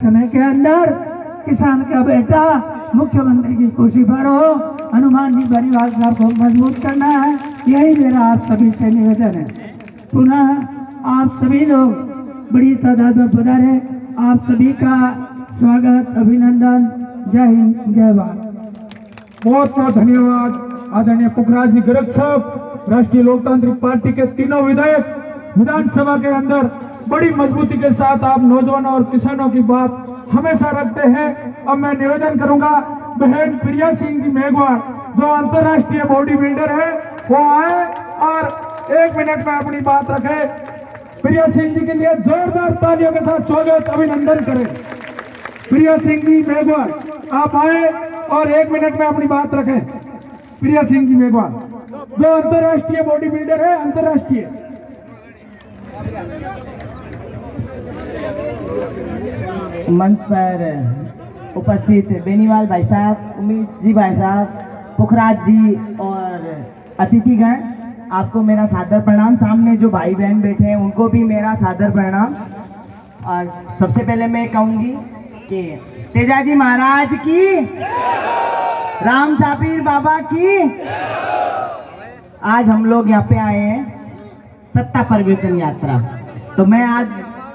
समय के अंदर किसान का बेटा मुख्यमंत्री की कुर्सी पर हो, हनुमान जी परिवार साहब को मजबूत करना है। यही मेरा आप सभी से निवेदन है। पुनः आप सभी लोग बड़ी तादाद में पधारे, आप सभी का स्वागत, अभिनंदन। जय हिंद, जय भारत। बहुत बहुत धन्यवाद आदरणीय पुखराज जी गर्ग साहब। राष्ट्रीय लोकतांत्रिक पार्टी के तीनों विधायक विधानसभा के अंदर बड़ी मजबूती के साथ आप नौजवानों और किसानों की बात हमेशा रखते हैं। अब मैं निवेदन करूंगा बहन प्रिया सिंह जी मेघवाल जो अंतर्राष्ट्रीय बॉडी बिल्डर है वो आए और 1 मिनट में अपनी बात रखे। प्रिया सिंह जी के लिए जोरदार तालियों के साथ स्वागत, अभिनंदन करें। प्रिया सिंह जी मेघवाल आप आए और 1 मिनट में अपनी बात रखें। प्रिया सिंह जी मेघवाल जो अंतर्राष्ट्रीय बॉडी बिल्डर है, अंतर्राष्ट्रीय। मंच पर उपस्थित बेनीवाल भाई साहब, उम्मीद जी भाई साहब, पुखराज जी और अतिथिगण, आपको मेरा सादर प्रणाम। सामने जो भाई बहन बैठे हैं उनको भी मेरा सादर प्रणाम। और सबसे पहले मैं कहूँगी कि तेजाजी महाराज की, राम सापीर बाबा की। आज हम लोग यहाँ पे आए हैं सत्ता परिवर्तन यात्रा। तो मैं आज,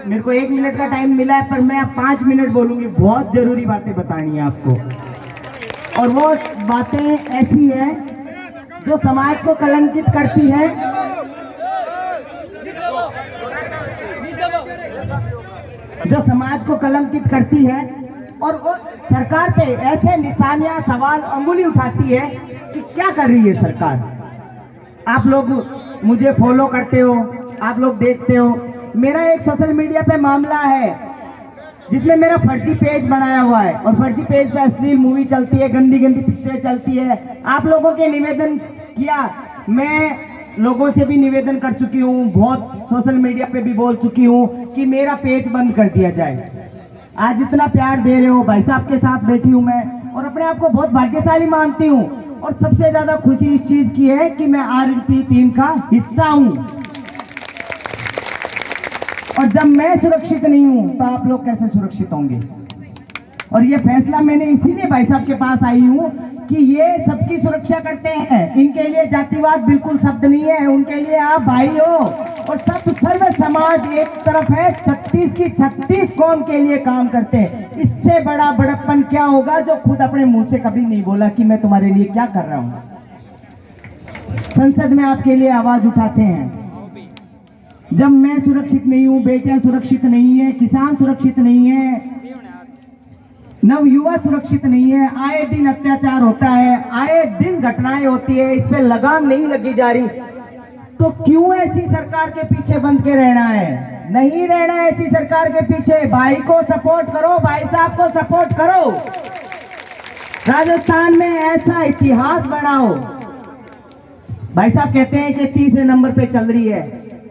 मेरे को 1 मिनट का टाइम मिला है पर मैं अब 5 मिनट बोलूंगी। बहुत जरूरी बातें बतानी है आपको, और वो बातें ऐसी है जो समाज को कलंकित करती है, जो समाज को कलंकित करती है और वो सरकार पे ऐसे निशानियां, सवाल, अंगुली उठाती है कि क्या कर रही है सरकार। आप लोग मुझे फॉलो करते हो, आप लोग देखते हो। मेरा एक सोशल मीडिया पे मामला है जिसमें मेरा फर्जी पेज बनाया हुआ है, और फर्जी पेज पे अश्लील मूवी चलती है, गंदी गंदी पिक्चरें चलती है। आप लोगों के निवेदन किया, मैं लोगों से भी निवेदन कर चुकी हूँ, बहुत सोशल मीडिया पे भी बोल चुकी हूँ कि मेरा पेज बंद कर दिया जाए। आज इतना प्यार दे रहे हो, भाई साहब के साथ बैठी हूँ मैं और अपने आप को बहुत भाग्यशाली मानती हूँ। और सबसे ज्यादा खुशी इस चीज की है कि मैं आरएलपी टीम का हिस्सा हूँ। और जब मैं सुरक्षित नहीं हूं तो आप लोग कैसे सुरक्षित होंगे। और ये फैसला मैंने इसीलिए भाई साहब के पास आई हूं कि ये सबकी सुरक्षा करते हैं। इनके लिए जातिवाद बिल्कुल शब्द नहीं है, उनके लिए आप भाई हो। और सब सर्व समाज एक तरफ है, 36 की 36 कौम के लिए काम करते हैं। इससे बड़ा बड़प्पन क्या होगा जो खुद अपने मुंह से कभी नहीं बोला कि मैं तुम्हारे लिए क्या कर रहा हूं। संसद में आपके लिए आवाज उठाते हैं। जब मैं सुरक्षित नहीं हूं, बेटियां सुरक्षित नहीं है, किसान सुरक्षित नहीं है, नवयुवा सुरक्षित नहीं है, आए दिन अत्याचार होता है, आए दिन घटनाएं होती है, इस पे लगाम नहीं लगी जा रही, तो क्यों ऐसी सरकार के पीछे बंद के रहना है। नहीं रहना है ऐसी सरकार के पीछे। भाई को सपोर्ट करो, भाई साहब को सपोर्ट करो, राजस्थान में ऐसा इतिहास बनाओ। भाई साहब कहते हैं कि 3 नंबर पे चल रही है,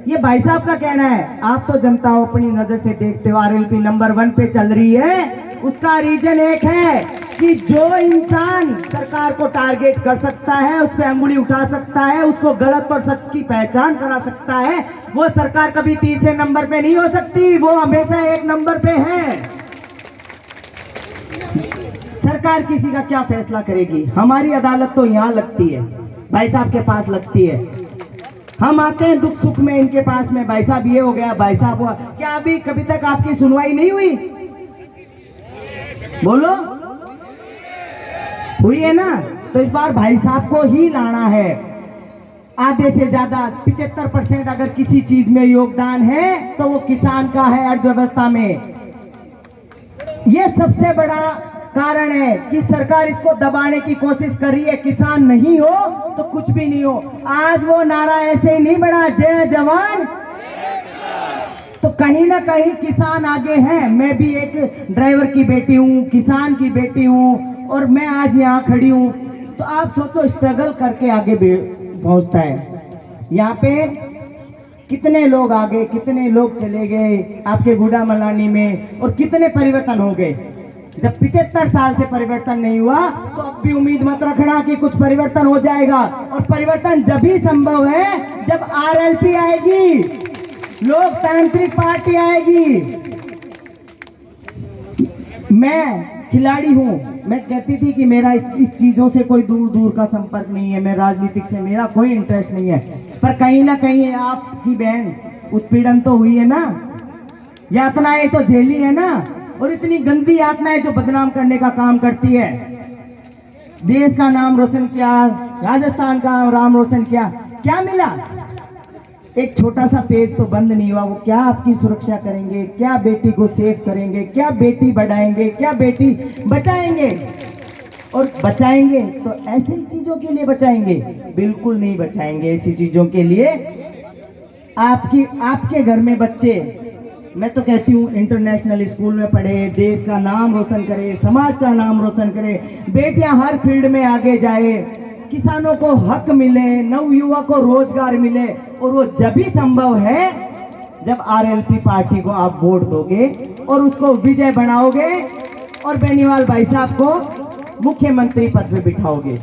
ये भाई साहब का कहना है। आप तो जनता हो, अपनी नजर से देखते हो, आरएलपी नंबर 1 पे चल रही है। उसका रीजन एक है कि जो इंसान सरकार को टारगेट कर सकता है, उस पे अंगुली उठा सकता है, उसको गलत और सच की पहचान करा सकता है, वो सरकार कभी 3 नंबर पे नहीं हो सकती, वो हमेशा 1 नंबर पे है। सरकार किसी का क्या फैसला करेगी। हमारी अदालत तो यहाँ लगती है, भाई साहब के पास लगती है। हम आते हैं दुख सुख में इनके पास में, भाई साहब ये हो गया, भाई साहब हुआ। क्या अभी कभी तक आपकी सुनवाई नहीं हुई? बोलो, हुई है ना? तो इस बार भाई साहब को ही लाना है। आधे से ज्यादा 75% अगर किसी चीज में योगदान है तो वो किसान का है, अर्थव्यवस्था में। ये सबसे बड़ा कारण है कि सरकार इसको दबाने की कोशिश कर रही है। किसान नहीं हो तो कुछ भी नहीं हो। आज वो नारा ऐसे ही नहीं बना, जय जवान, तो कहीं ना कहीं किसान आगे हैं। मैं भी एक ड्राइवर की बेटी हूँ, किसान की बेटी हूँ, और मैं आज यहाँ खड़ी हूँ। तो आप सोचो, स्ट्रगल करके आगे पहुँचता है। यहाँ पे कितने लोग आ गए, कितने लोग चले गए आपके गुडा मलानी में, और कितने परिवर्तन हो गए। जब 75 साल से परिवर्तन नहीं हुआ तो अब भी उम्मीद मत रखना कि कुछ परिवर्तन हो जाएगा। और परिवर्तन जब भी संभव है जब आरएलपी आएगी, लोकतांत्रिक पार्टी आएगी। मैं खिलाड़ी हूँ। मैं कहती थी कि मेरा इस चीज़ों से कोई दूर दूर का संपर्क नहीं है, मैं राजनीतिक से मेरा कोई इंटरेस्ट नहीं है, पर कहीं ना कहीं आपकी बहन उत्पीड़न तो हुई है ना, यातनाएं तो झेली है ना, और इतनी गंदी यातनाएं जो बदनाम करने का काम करती है। देश का नाम रोशन किया, राजस्थान का नाम रोशन किया, क्या मिला? एक छोटा सा पेज तो बंद नहीं हुआ। वो क्या आपकी सुरक्षा करेंगे, क्या बेटी को सेव करेंगे, क्या बेटी बढ़ाएंगे, क्या बेटी बचाएंगे? और बचाएंगे तो ऐसी चीजों के लिए बचाएंगे? बिल्कुल नहीं बचाएंगे ऐसी चीजों के लिए। आपके घर में बच्चे, मैं तो कहती हूँ इंटरनेशनल स्कूल में पढ़े, देश का नाम रोशन करे, समाज का नाम रोशन करे, बेटियां हर फील्ड में आगे जाए, किसानों को हक मिले, नवयुवा को रोजगार मिले। और वो जब भी संभव है जब आरएलपी पार्टी को आप वोट दोगे और उसको विजय बनाओगे और बेनीवाल भाई साहब को मुख्यमंत्री पद पे बिठाओगे।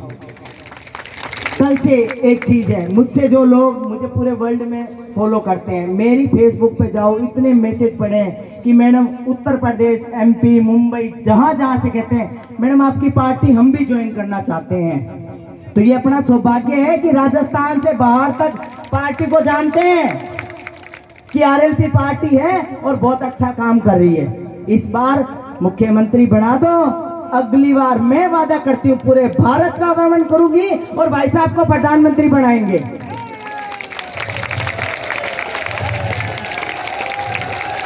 कल से एक चीज है, मुझसे जो लोग मुझे पूरे वर्ल्ड में फॉलो करते हैं, मेरी फेसबुक पे जाओ, इतने मैसेज पढ़े हैं कि मैडम उत्तर प्रदेश, एमपी, मुंबई, जहां जहां से कहते हैं मैडम आपकी पार्टी हम भी ज्वाइन करना चाहते हैं। तो ये अपना सौभाग्य है कि राजस्थान से बाहर तक पार्टी को जानते हैं कि आरएलपी पार्टी है और बहुत अच्छा काम कर रही है। इस बार मुख्यमंत्री बना दो, अगली बार मैं वादा करती हूँ पूरे भारत का भ्रमण करूंगी और भाई साहब को प्रधानमंत्री बनाएंगे।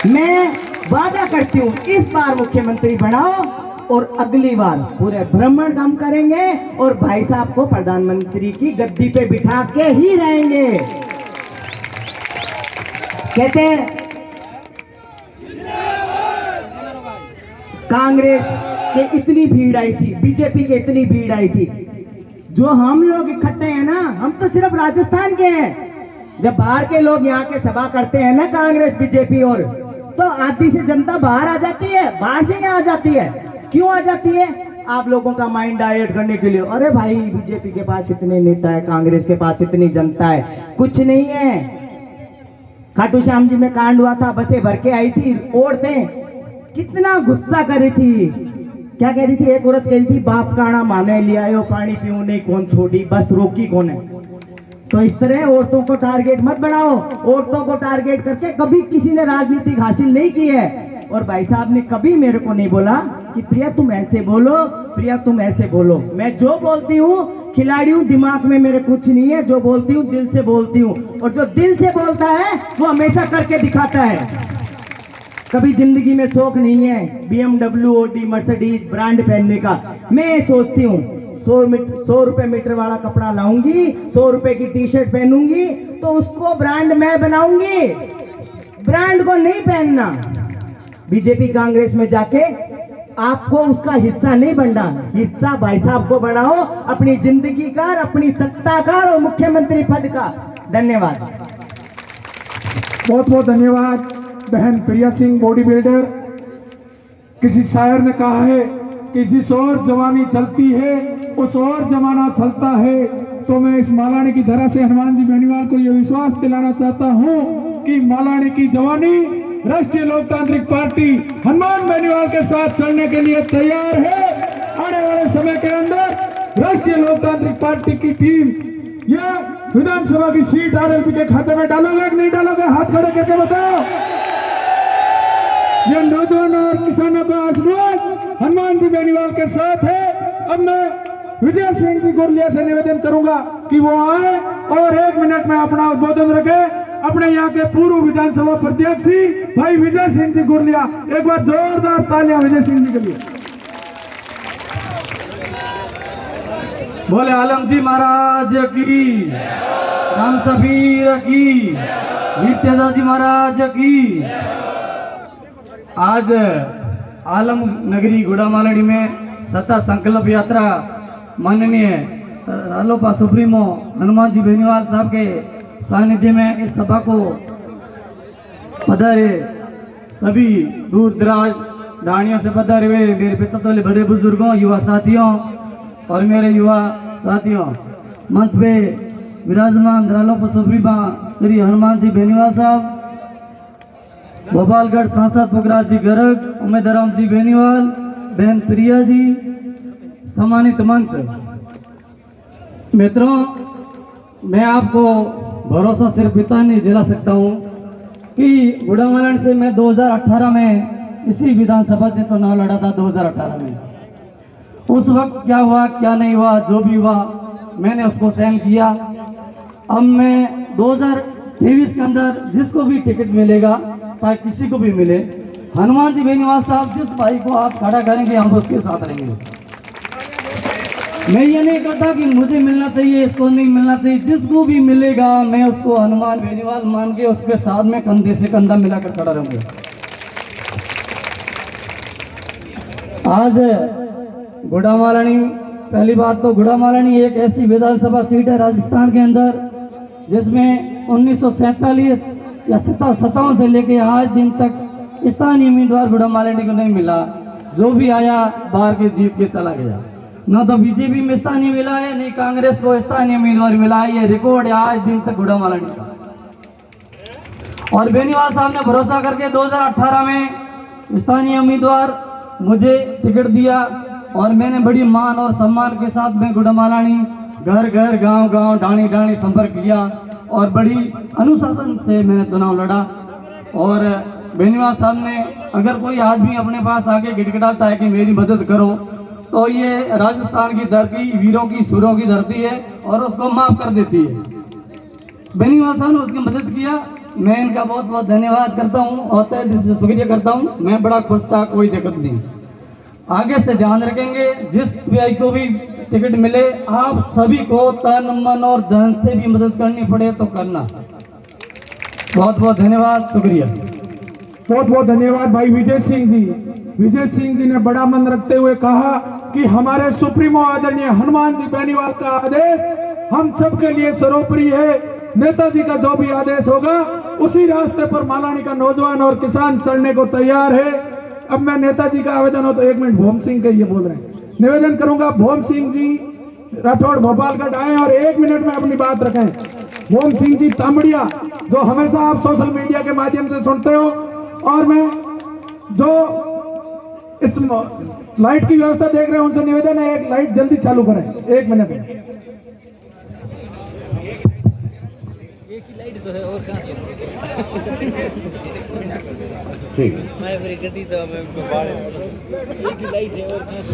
मैं वादा करती हूँ इस बार मुख्यमंत्री बनाओ और अगली बार पूरे भ्रमण हम करेंगे और भाई साहब को प्रधानमंत्री की गद्दी पे बिठा के ही रहेंगे। कहते हैं कांग्रेस के इतनी भीड़ आई थी, बीजेपी के इतनी भीड़ आई थी, जो हम लोग इकट्ठे हैं ना, हम तो सिर्फ राजस्थान के हैं। जब बाहर के लोग यहाँ के सभा करते हैं ना, कांग्रेस बीजेपी और, तो आधी से जनता बाहर आ जाती है, बाहर से यहाँ आ जाती है। क्यों आ जाती है? आप लोगों का माइंड डाइवर्ट करने के लिए। अरे भाई बीजेपी के पास इतने नेता है, कांग्रेस के पास इतनी जनता है, कुछ नहीं है। खाटू श्याम जी में कांड हुआ था, बसें भर के आई थी, औरतें कितना गुस्सा कर रही थी, क्या कह रही थी? एक औरत कह रही थी बाप काना माने लिया आयो, पानी पीऊ नहीं कौन छोड़ी, बस रोकी कौन है। तो इस तरह औरतों को टारगेट मत बनाओ। औरतों को टारगेट करके कभी किसी ने राजनीति हासिल नहीं की है। और भाई साहब ने कभी मेरे को नहीं बोला कि प्रिया तुम ऐसे बोलो, प्रिया तुम ऐसे बोलो। मैं जो बोलती हूँ खिलाड़ी हूँ, दिमाग में मेरे कुछ नहीं है, जो बोलती हूँ दिल से बोलती हूँ, और जो दिल से बोलता है वो हमेशा करके दिखाता है। कभी जिंदगी में शौक नहीं है BMW, OD, मर्सिडीज ब्रांड पहनने का। मैं सोचती हूँ 100 रुपए मीटर वाला कपड़ा लाऊंगी, 100 रुपए की टी-शर्ट पहनूंगी, तो उसको ब्रांड मैं बनाऊंगी, ब्रांड को नहीं पहनना। बीजेपी कांग्रेस में जाके आपको उसका हिस्सा नहीं बनना, हिस्सा भाई साहब को बनाओ, अपनी जिंदगी का, अपनी सत्ता का और मुख्यमंत्री पद का। धन्यवाद। बहुत बहुत धन्यवाद बहन प्रिया सिंह, बॉडी बिल्डर। किसी शायर ने कहा है कि जिस ओर जवानी चलती है उस ओर जमाना चलता है। तो मैं इस मालानी की धरा से हनुमान जी बेनीवाल को यह विश्वास दिलाना चाहता हूं कि मालानी की जवानी राष्ट्रीय लोकतांत्रिक पार्टी हनुमान बेनीवाल के साथ चलने के लिए तैयार है। आने वाले समय के अंदर राष्ट्रीय लोकतांत्रिक पार्टी की टीम यह विधानसभा की सीट आरएलपी के खाते में डालोगे कि नहीं डालोगे? हाथ खड़े करके बताओ। ये नौजवान और किसानों का आशीर्वाद हनुमान जी बेनीवाल के साथ है। अब मैं विजय सिंह जी गोरलिया से निवेदन करूंगा कि वो आए और 1 मिनट में अपना उद्बोधन रखे। अपने यहाँ के पूर्व विधानसभा प्रत्याशी भाई विजय सिंह जी गोरलिया, एक बार जोरदार तालियां विजय सिंह जी के लिए। बोले आलम जी महाराज की, राम सफीर की, वीर तेजा जी महाराज की। आज आलम नगरी गुड़ामालड़ी में सत्ता संकल्प यात्रा माननीय रालोपा सुप्रीमो हनुमान जी बेनीवाल साहब के सानिध्य में इस सभा को पधारे सभी दूर दराज डाणियों से पधारे हुए मेरे पितृत्व बड़े बुजुर्गों, युवा साथियों और मेरे युवा साथियों, मंच पे विराजमान रालोपा सुप्रीमो श्री हनुमान जी बेनीवाल साहब, भोपालगढ़ सांसद पुखराज जी गर्ग, उमेदराम जी बेनीवाल, बहन प्रिया जी, सम्मानित मंच, मित्रों, मैं आपको भरोसा सिर्फ इतना नहीं दिला सकता हूँ कि गुड़ामालन से मैं 2018 में इसी विधानसभा से चुनाव लड़ा था। 2018 में उस वक्त क्या हुआ क्या नहीं हुआ, जो भी हुआ मैंने उसको सहन किया। अब मैं 2023 के अंदर जिसको भी टिकट मिलेगा, चाहे किसी को भी मिले, हनुमान जी बेनीवाल साहब जिस भाई को आप खड़ा करेंगे हम उसके साथ रहेंगे। मैं ये नहीं कहता कि मुझे मिलना चाहिए, इसको नहीं मिलना चाहिए, जिसको भी मिलेगा मैं उसको हनुमान बेनीवाल मान के उसके साथ में कंधे से कंधा मिलाकर खड़ा रहूंगा। आज गुड़ामालानी, पहली बात तो गुड़ामालानी एक ऐसी विधानसभा सीट है राजस्थान के अंदर जिसमें 1947 या 57 से लेके आज दिन तक स्थानीय उम्मीदवार गुड़ामालानी को नहीं मिला। जो भी आया बाहर के जीत के चला गया। ना तो बीजेपी में स्थानीय मिला है, नहीं कांग्रेस को स्थानीय उम्मीदवार मिला है। ये रिकॉर्ड है आज दिन तक गुड़ामालानी का। और बेनीवाल साहब ने भरोसा करके 2018 में स्थानीय उम्मीदवार मुझे टिकट दिया और मैंने बड़ी मान और सम्मान के साथ में गुड़ामालानी घर घर गांव गांव डाणी डाणी संपर्क किया और बड़ी अनुशासन से मैंने चुनाव लड़ा। और बेनीवाल साहब ने, अगर कोई आदमी अपने पास आके गिड़गिड़ाता है कि मेरी मदद करो, तो ये राजस्थान की धरती वीरों की सूरों की धरती है और उसको माफ कर देती है। बेनीवाल साहब ने उसकी मदद किया, मैं इनका बहुत बहुत धन्यवाद करता हूँ और तहे दिल से शुक्रिया करता हूँ। मैं बड़ा खुश था, कोई दिक्कत नहीं। आगे से ध्यान रखेंगे, जिस भाई को भी टिकट मिले आप सभी को तन मन और धन से भी मदद करनी पड़े तो करना। बहुत बहुत धन्यवाद, शुक्रिया। बहुत बहुत धन्यवाद भाई विजय सिंह जी। विजय सिंह जी ने बड़ा मन रखते हुए कहा कि हमारे सुप्रीमो आदरणीय हनुमान जी बेनीवाल का आदेश हम सबके लिए सर्वोपरि है। नेताजी का जो भी आदेश होगा उसी रास्ते पर मालानी का नौजवान और किसान चलने को तैयार है। अब मैं नेताजी का आवेदन हो तो 1 मिनट भोम सिंह के ये बोल रहे हैं, निवेदन करूंगा भोम सिंह जी राठौड़ भोपालगढ़ आए और 1 मिनट में अपनी बात रखें। भोम सिंह जी तामड़िया, जो हमेशा आप सोशल मीडिया के माध्यम से सुनते हो, और मैं जो इस लाइट की व्यवस्था देख रहे हैं उनसे निवेदन है एक लाइट जल्दी चालू करें 1 मिनट में। एक ही लाइट तो है और कहाँ ठीक।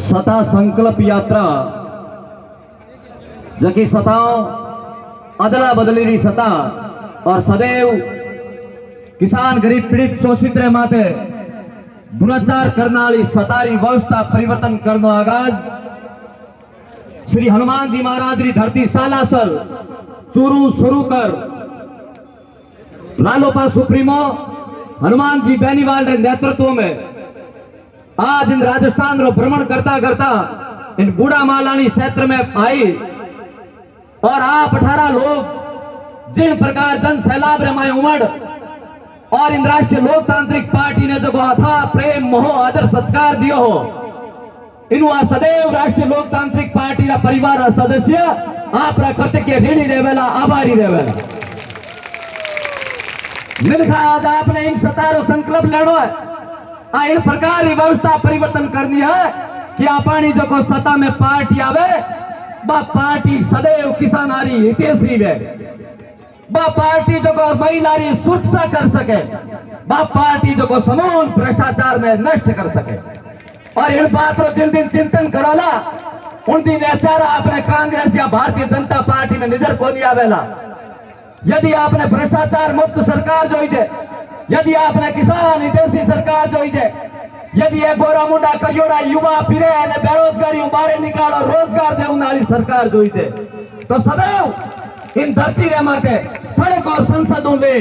सता संकल्प यात्रा जकी सताओ अदला बदली री सता और सदैव किसान गरीब पीड़ित शोषित रे माते दुराचार करने वाली सतारी व्यवस्था परिवर्तन करनो आगाज श्री हनुमान जी महाराज री धरती सालासर चूरू शुरू कर रालोपा सुप्रीमो हनुमान जी बेनीवाल रे नेतृत्व में आज इन राजस्थान रो भ्रमण करता करता इन गुड़ामालानी क्षेत्र में आई और आप 18 लोग जिन प्रकार जन सैलाब रे माए उमड़ और इन राष्ट्रीय लोकतांत्रिक पार्टी ने जो अथाह प्रेम मोह आदर सत्कार दियो हो, इनु आ सदैव राष्ट्रीय लोकतांत्रिक पार्टी रा परिवार रा सदस्य आप रा कृत्य के ऋणी रहेला, आभारी रहेला। मिलखा आज आपने इन सतारो संकल्प लेनो है, आ इन प्रकार की व्यवस्था परिवर्तन करनी है कि अपनी जो को सत्ता में पार्टी आवे बा पार्टी सदैव किसानारी हितैषी वे, बा पार्टी जो को महिलारी सुरक्षा कर सके, बा पार्टी जो को समूल भ्रष्टाचार में नष्ट कर सके। और इन बात रो जिन दिन चिंतन करोला उन दिन ऐसा आपने कांग्रेस या भारतीय जनता पार्टी में नजर को नहीं आवेला। यदि आपने भ्रष्टाचार मुक्त सरकार जोई जे, यदि आपने किसान हितैषी सरकार जोई जे, यदि ये गोरा मुंडा करियोड़ा युवा फिरे ने बेरोजगारी बाहर निकालो रोजगार देने वाली सरकार जोई जे, तो सदैव इन धरती रे माते सड़क और संसदों ले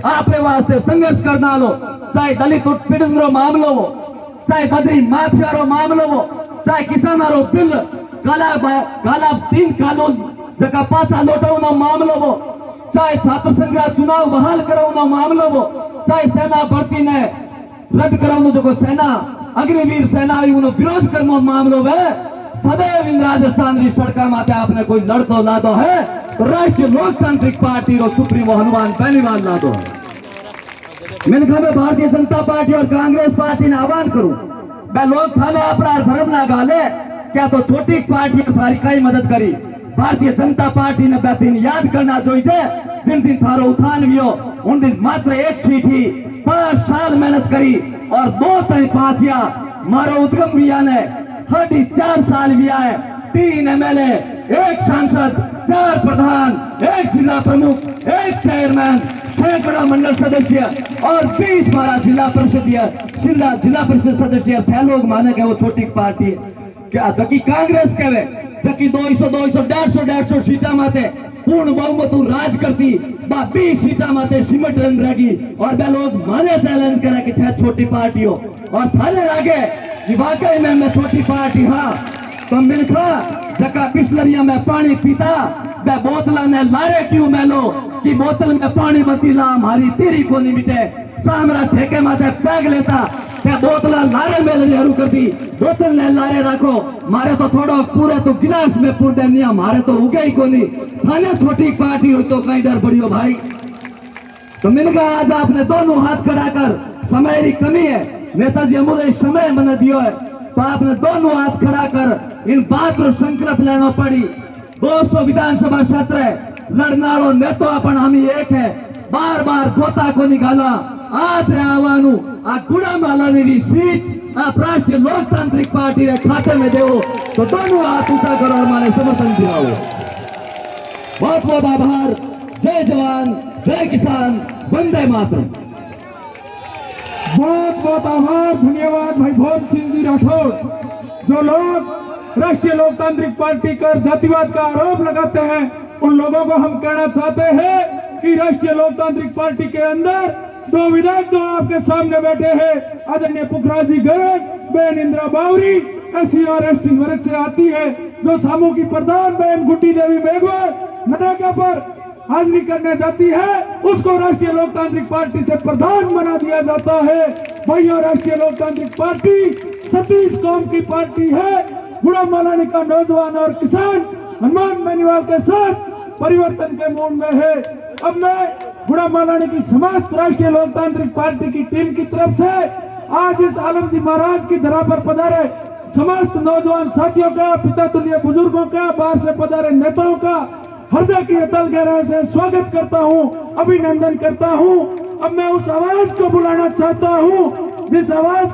आपने वास्ते संघर्ष करना लो, चाहे दलित उत्पीड़न रो मामलो हो, चाहे बद्री माफिया रो मामलो हो, चाहे किसाना रो बिल काला 3 कानून जगह पाछा लौटावनो मामलो हो, चाहे छात्र संघ चुनाव बहाल करावनो मामलो हो, चाहे सेना भर्ती ने रद्द करावनो जो सेना अग्निवीर सेना विरोध करनो मामलो है, सदैव इन राजस्थान की सड़का माते आपने कोई लड़तो लादो है तो राष्ट्रीय लोकतांत्रिक पार्टी रो सुप्रीमो हनुमान बेनीवाल लादो है। मैंने कहा मैं भारतीय जनता पार्टी और कांग्रेस पार्टी ने आह्वान करूं, मैं लोग थाने अपराध भरम ना गाले क्या तो छोटी पार्टी थारी कई मदद करी भारतीय जनता पार्टी ने दिन याद करना चाहिए जिन दिन थारो उत्थान हुई उन दिन मात्र एक सीट ही 5 साल मेहनत करी और 2 तय 5 या मारो उद्गम भी ने हटी 4 साल भी आए 3 MLA 1 सांसद 4 प्रधान 1 जिला प्रमुख 1 चेयरमैन सैकड़ों मंडल सदस्य और 20-12 जिला परिषद सदस्य थे लोग माने के वो छोटी पार्टी क्या जबकि कांग्रेस कहे जबकि 200 सीटा माते पूर्ण बहुमत राज करती 20 सीटा माते सिमट रन रहेगी और वे लोग माने चैलेंज करे कि थे छोटी पार्टी हो और थाने लागे कि वाकई में मैं छोटी पार्टी हाँ तो मिलखा जका बिस्लरिया में पानी पीता वे बोतला में लारे क्यों मेलो कि बोतल में पानी बतीला हमारी तेरी को नहीं मिटे सामरा ठेके माथे पैग लेता क्या बोतला लारे में हरू करती बोतल ने लारे रखो मारे तो थोड़ा पूरे तो गिलास में पूर देनी हमारे तो उगे ही को नहीं थाने छोटी पार्टी हो तो कहीं डर पड़ी हो भाई तो मिलगा आज आपने दोनों हाथ खड़ा कर समय की कमी है नेताजी अमूल्य समय बना दियो है तो आपने दोनों हाथ खड़ा कर इन बात रो संकल्प लेना पड़ी 200 विधानसभा क्षेत्र लड़नारो नेतो अपन हम एक है बार बार गोता को निकाला आज आवानू आ गुड़ामालानी सीट आप राष्ट्रीय लोकतांत्रिक पार्टी के खाते में देवो तो दोनों हाथ ऊंचा करो और हमारे समर्थन दिलाओ बहुत बहुत आभार जय जवान जय किसान वंदे मातरम बहुत बहुत आभार धन्यवाद भाई भोज सिंह जी राठौर जो लोग राष्ट्रीय लोकतांत्रिक पार्टी कर जातिवाद का आरोप लगाते हैं उन लोगों को हम कहना चाहते हैं कि राष्ट्रीय लोकतांत्रिक पार्टी के अंदर 2 विधायक जो आपके सामने बैठे हैं आदरणीय पुखराज जी गर्ग बहन इंदिरा बावरी SC और ST वर्ग से आती है जो समूह की प्रधान बहन गुड्डी देवी मेघवाल मनरेगा पर हाजिरी करने जाती है उसको राष्ट्रीय लोकतांत्रिक पार्टी से प्रधान बना दिया जाता है भाइयों राष्ट्रीय लोकतांत्रिक पार्टी सतीश कौम की पार्टी है गुड़ामालानी का नौजवान और किसान हनुमान बेनीवाल के साथ परिवर्तन के मूड में है अब मैं गुड़ामालानी की समस्त राष्ट्रीय लोकतांत्रिक पार्टी की टीम की तरफ से आज इस आलम जी महाराज की धरा पर पधारे समस्त नौजवान साथियों का पिता तुल्य बुजुर्गों का बाहर से पधारे नेताओं का हृदय की अतल गहराई से स्वागत करता हूं अभिनंदन करता हूं अब मैं उस आवाज को बुलाना चाहता हूं जिस आवाज